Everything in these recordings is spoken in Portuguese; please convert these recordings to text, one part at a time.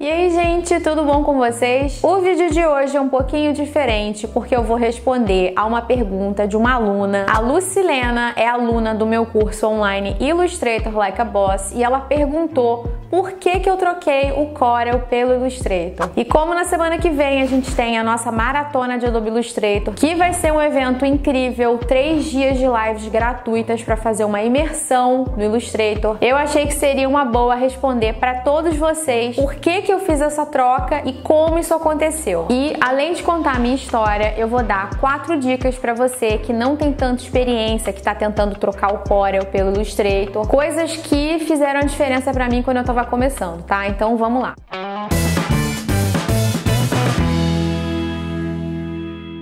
E aí, gente, tudo bom com vocês? O vídeo de hoje é um pouquinho diferente porque eu vou responder a uma pergunta de uma aluna. A Lucilena é aluna do meu curso online Illustrator Like a Boss e ela perguntou por que eu troquei o Corel pelo Illustrator. E como na semana que vem a gente tem a nossa maratona de Adobe Illustrator, que vai ser um evento incrível, 3 dias de lives gratuitas para fazer uma imersão no Illustrator, eu achei que seria uma boa responder para todos vocês por que eu fiz essa troca e como isso aconteceu. E além de contar a minha história, eu vou dar 4 dicas para você que não tem tanta experiência, que está tentando trocar o Corel pelo Illustrator, coisas que fizeram a diferença para mim quando eu estava começando, tá? Então vamos lá.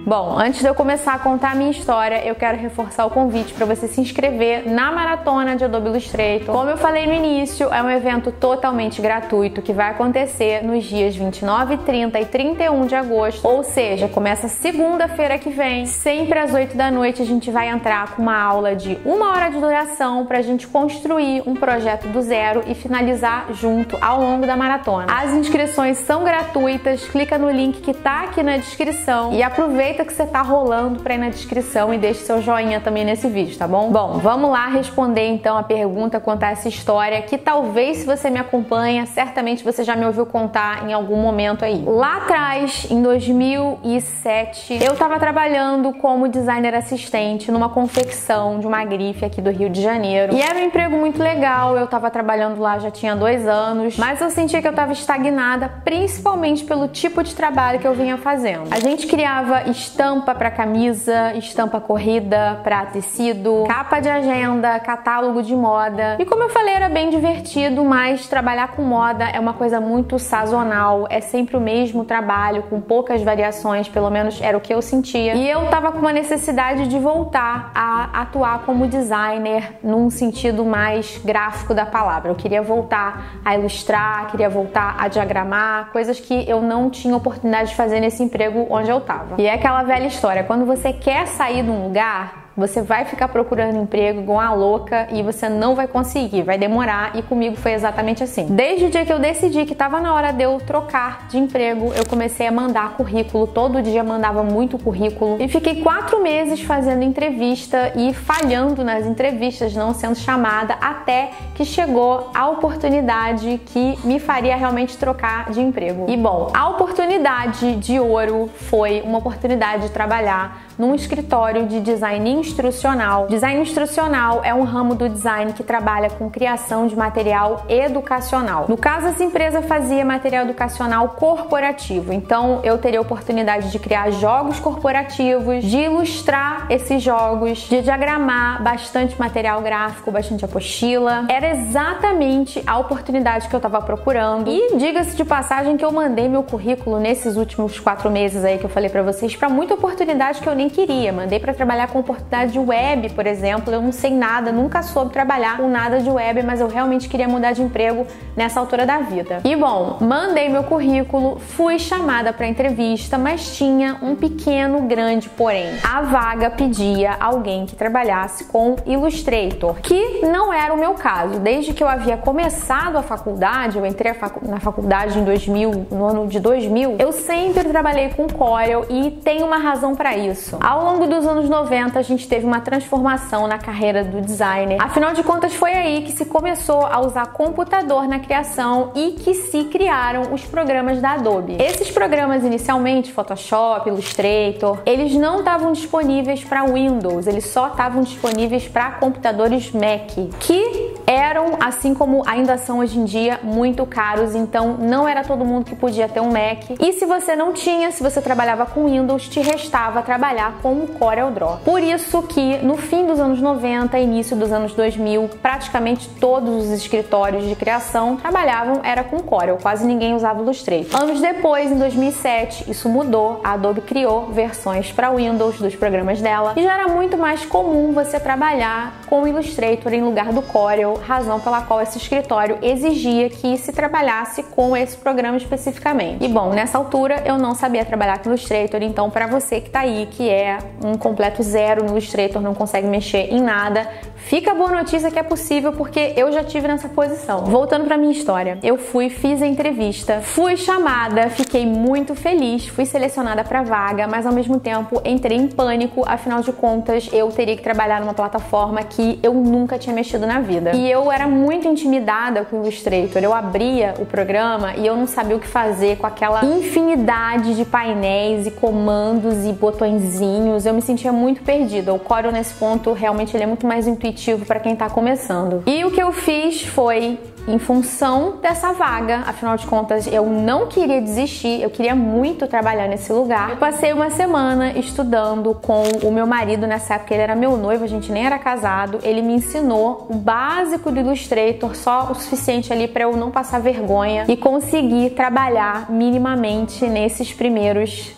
Bom, antes de eu começar a contar a minha história, eu quero reforçar o convite para você se inscrever na maratona de Adobe Illustrator. Como eu falei no início, é um evento totalmente gratuito que vai acontecer nos dias 29, 30 e 31 de agosto, ou seja, começa segunda-feira que vem, sempre às 8 da noite a gente vai entrar com uma aula de 1 hora de duração para a gente construir um projeto do zero e finalizar junto ao longo da maratona. As inscrições são gratuitas, clica no link que tá aqui na descrição e aproveita que você tá rolando para ir na descrição e deixe seu joinha também nesse vídeo, tá bom? Bom, vamos lá responder então a pergunta, contar essa história que talvez, se você me acompanha, certamente você já me ouviu contar em algum momento aí. Lá atrás, em 2007, eu tava trabalhando como designer assistente numa confecção de uma grife aqui do Rio de Janeiro e era um emprego muito legal, eu tava trabalhando lá já tinha 2 anos, mas eu sentia que eu tava estagnada, principalmente pelo tipo de trabalho que eu vinha fazendo. A gente criava estampa para camisa, estampa corrida para tecido, capa de agenda, catálogo de moda. E como eu falei, era bem divertido, mas trabalhar com moda é uma coisa muito sazonal, é sempre o mesmo trabalho, com poucas variações, pelo menos era o que eu sentia. E eu tava com uma necessidade de voltar a atuar como designer num sentido mais gráfico da palavra. Eu queria voltar a ilustrar, queria voltar a diagramar, coisas que eu não tinha oportunidade de fazer nesse emprego onde eu tava. E é aquela velha história, quando você quer sair de um lugar, você vai ficar procurando emprego igual uma louca e você não vai conseguir, vai demorar, e comigo foi exatamente assim. Desde o dia que eu decidi que estava na hora de eu trocar de emprego, eu comecei a mandar currículo, todo dia mandava muito currículo e fiquei 4 meses fazendo entrevista e falhando nas entrevistas, não sendo chamada, até que chegou a oportunidade que me faria realmente trocar de emprego. E bom, a oportunidade de ouro foi uma oportunidade de trabalhar num escritório de design instrucional. Design instrucional é um ramo do design que trabalha com criação de material educacional. No caso, essa empresa fazia material educacional corporativo, então eu teria a oportunidade de criar jogos corporativos, de ilustrar esses jogos, de diagramar bastante material gráfico, bastante apostila. Era exatamente a oportunidade que eu estava procurando. E diga-se de passagem que eu mandei meu currículo nesses últimos 4 meses aí que eu falei pra vocês para muita oportunidade que eu nem queria. Mandei para trabalhar com oportunidade de web, por exemplo. Eu não sei nada, nunca soube trabalhar com nada de web, mas eu realmente queria mudar de emprego nessa altura da vida. E bom, mandei meu currículo, fui chamada para entrevista, mas tinha um pequeno grande porém. A vaga pedia alguém que trabalhasse com Illustrator, que não era o meu caso. Desde que eu havia começado a faculdade, eu entrei na faculdade em 2000, no ano de 2000, eu sempre trabalhei com Corel e tem uma razão para isso. Ao longo dos anos 90, a gente teve uma transformação na carreira do designer. Afinal de contas, foi aí que se começou a usar computador na criação e que se criaram os programas da Adobe. Esses programas, inicialmente, Photoshop, Illustrator, eles não estavam disponíveis para Windows, eles só estavam disponíveis para computadores Mac, que eram, assim como ainda são hoje em dia, muito caros, então não era todo mundo que podia ter um Mac. E se você não tinha, se você trabalhava com Windows, te restava trabalhar com o CorelDRAW. Por isso que no fim dos anos 90 e início dos anos 2000, praticamente todos os escritórios de criação trabalhavam era com Corel, quase ninguém usava Illustrator. Anos depois, em 2007, isso mudou, a Adobe criou versões para Windows dos programas dela e já era muito mais comum você trabalhar com Illustrator em lugar do Corel, razão pela qual esse escritório exigia que se trabalhasse com esse programa especificamente. E bom, nessa altura eu não sabia trabalhar com Illustrator, então para você que tá aí, que é um completo zero no Illustrator, não consegue mexer em nada, Fica a boa notícia que é possível, porque eu já tive nessa posição. Voltando pra minha história, eu fiz a entrevista, fui chamada, fiquei muito feliz, fui selecionada pra vaga, mas ao mesmo tempo entrei em pânico, afinal de contas eu teria que trabalhar numa plataforma que eu nunca tinha mexido na vida. E eu era muito intimidada com o Illustrator, eu abria o programa e eu não sabia o que fazer com aquela infinidade de painéis e comandos e botõezinhos, eu me sentia muito perdida. O Corel nesse ponto realmente ele é muito mais intuitivo para quem tá começando. E o que eu fiz foi, em função dessa vaga, afinal de contas eu não queria desistir, eu queria muito trabalhar nesse lugar. Eu passei uma semana estudando com o meu marido, nessa época ele era meu noivo, a gente nem era casado. Ele me ensinou o básico do Illustrator, só o suficiente ali para eu não passar vergonha e conseguir trabalhar minimamente nessas primeiras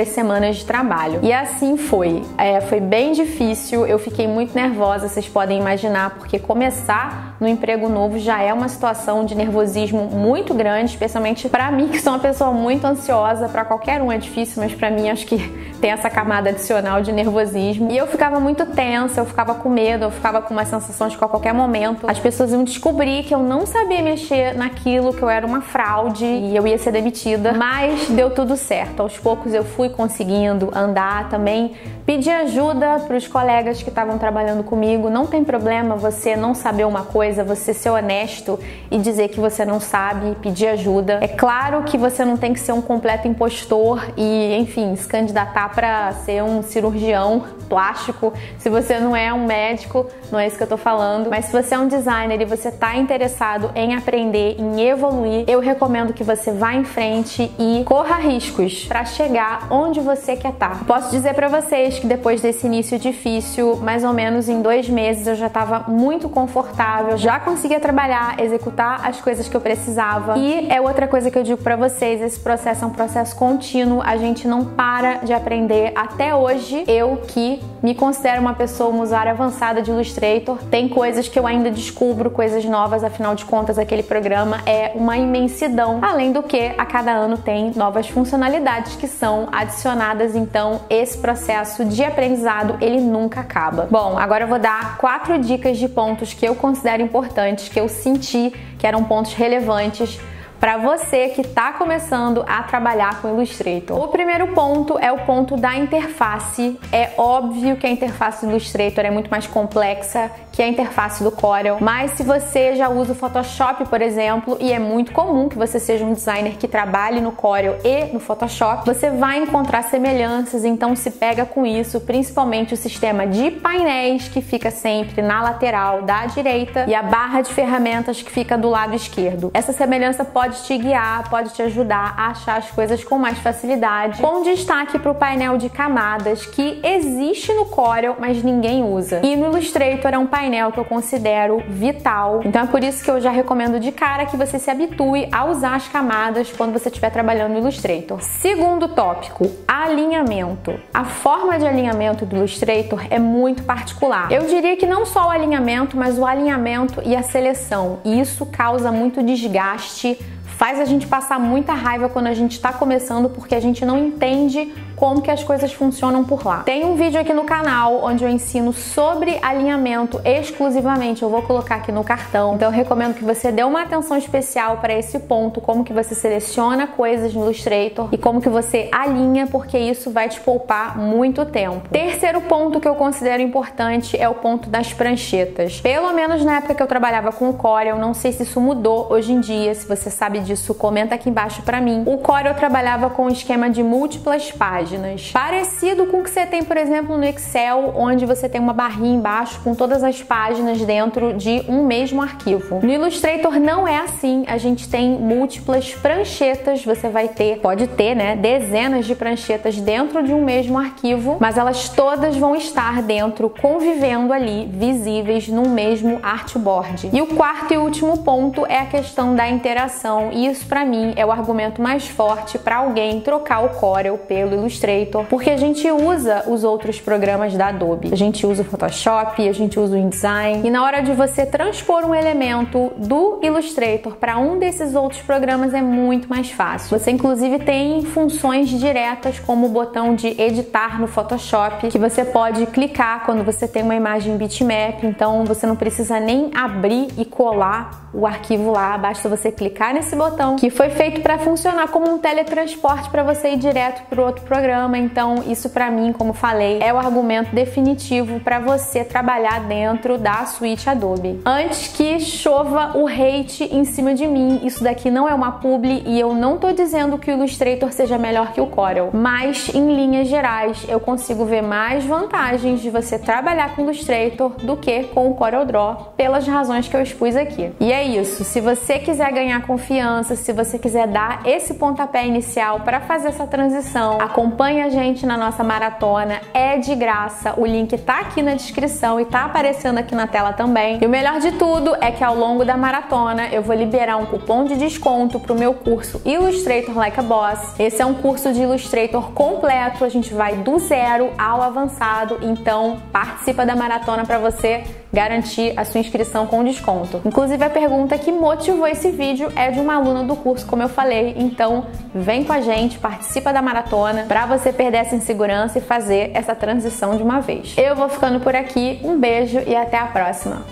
semanas de trabalho. E assim foi. Foi bem difícil, eu fiquei muito nervosa, vocês podem imaginar, porque começar no emprego novo já é uma situação de nervosismo muito grande, especialmente pra mim, que sou uma pessoa muito ansiosa. Pra qualquer um é difícil, mas pra mim acho que tem essa camada adicional de nervosismo. E eu ficava muito tensa, eu ficava com medo, eu ficava com uma sensação de que a qualquer momento as pessoas iam descobrir que eu não sabia mexer naquilo, que eu era uma fraude e eu ia ser demitida. Mas deu tudo certo. Aos poucos eu fui conseguindo andar também. Pedi ajuda para os colegas que estavam trabalhando comigo. Não tem problema você não saber uma coisa, você ser honesto e dizer que você não sabe, pedir ajuda. É claro que você não tem que ser um completo impostor e, enfim, se candidatar para ser um cirurgião plástico. Se você não é um médico, não é isso que eu tô falando. Mas se você é um designer e você tá interessado em aprender, em evoluir, eu recomendo que você vá em frente e corra riscos para chegar onde você quer estar. Posso dizer para vocês que depois desse início difícil, mais ou menos em 2 meses eu já estava muito confortável, já conseguia trabalhar, executar as coisas que eu precisava. E é outra coisa que eu digo para vocês, esse processo é um processo contínuo, a gente não para de aprender. Até hoje, eu que me considero uma pessoa, uma usuária avançada de Illustrator, tem coisas que eu ainda descubro, coisas novas, afinal de contas aquele programa é uma imensidão. Além do que, a cada ano tem novas funcionalidades que são adicionadas, então esse processo de aprendizado, ele nunca acaba. Bom, agora eu vou dar 4 dicas de pontos que eu considero importantes, que eu senti que eram pontos relevantes para você que está começando a trabalhar com Illustrator. O primeiro ponto é o ponto da interface. É óbvio que a interface do Illustrator é muito mais complexa que a interface do Corel, mas se você já usa o Photoshop, por exemplo, e é muito comum que você seja um designer que trabalhe no Corel e no Photoshop, você vai encontrar semelhanças, então se pega com isso, principalmente o sistema de painéis que fica sempre na lateral da direita e a barra de ferramentas que fica do lado esquerdo. Essa semelhança pode te guiar, pode te ajudar a achar as coisas com mais facilidade, com destaque para o painel de camadas que existe no Corel, mas ninguém usa. E no Illustrator é um painel que eu considero vital, então é por isso que eu já recomendo de cara que você se habitue a usar as camadas quando você estiver trabalhando no Illustrator. Segundo tópico, alinhamento. A forma de alinhamento do Illustrator é muito particular. Eu diria que não só o alinhamento, mas o alinhamento e a seleção. E isso causa muito desgaste, faz a gente passar muita raiva quando a gente está começando, porque a gente não entende como que as coisas funcionam por lá. Tem um vídeo aqui no canal onde eu ensino sobre alinhamento exclusivamente, eu vou colocar aqui no cartão, então eu recomendo que você dê uma atenção especial para esse ponto, como que você seleciona coisas no Illustrator e como que você alinha, porque isso vai te poupar muito tempo. Terceiro ponto que eu considero importante é o ponto das pranchetas. Pelo menos na época que eu trabalhava com o Corel, não sei se isso mudou hoje em dia, se você sabe disso, comenta aqui embaixo para mim. O Corel trabalhava com um esquema de múltiplas páginas, parecido com o que você tem, por exemplo, no Excel, onde você tem uma barrinha embaixo com todas as páginas dentro de um mesmo arquivo. No Illustrator não é assim, a gente tem múltiplas pranchetas, você vai ter, pode ter, né, dezenas de pranchetas dentro de um mesmo arquivo, mas elas todas vão estar dentro, convivendo ali, visíveis num mesmo artboard. E o quarto e último ponto é a questão da interação, e isso para mim é o argumento mais forte para alguém trocar o Corel pelo Illustrator. Illustrator, porque a gente usa os outros programas da Adobe. A gente usa o Photoshop, a gente usa o InDesign, e na hora de você transpor um elemento do Illustrator para um desses outros programas é muito mais fácil. Você inclusive tem funções diretas como o botão de editar no Photoshop, que você pode clicar quando você tem uma imagem bitmap, então você não precisa nem abrir e colar o arquivo lá, basta você clicar nesse botão, que foi feito para funcionar como um teletransporte para você ir direto para o outro programa. Então isso para mim, como falei, é o argumento definitivo para você trabalhar dentro da suíte Adobe. Antes que chova o hate em cima de mim, isso daqui não é uma publi e eu não tô dizendo que o Illustrator seja melhor que o Corel, mas em linhas gerais eu consigo ver mais vantagens de você trabalhar com o Illustrator do que com o CorelDRAW, pelas razões que eu expus aqui. E é isso, se você quiser ganhar confiança, se você quiser dar esse pontapé inicial para fazer essa transição, acompanhe a gente na nossa maratona, é de graça, o link tá aqui na descrição e tá aparecendo aqui na tela também. E o melhor de tudo é que ao longo da maratona eu vou liberar um cupom de desconto pro meu curso Illustrator Like a Boss. Esse é um curso de Illustrator completo, a gente vai do zero ao avançado, então participa da maratona para você garantir a sua inscrição com desconto. Inclusive a pergunta que motivou esse vídeo é de uma aluna do curso, como eu falei, então vem com a gente, participa da maratona para você perder essa insegurança e fazer essa transição de uma vez. Eu vou ficando por aqui, um beijo e até a próxima.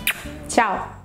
Tchau!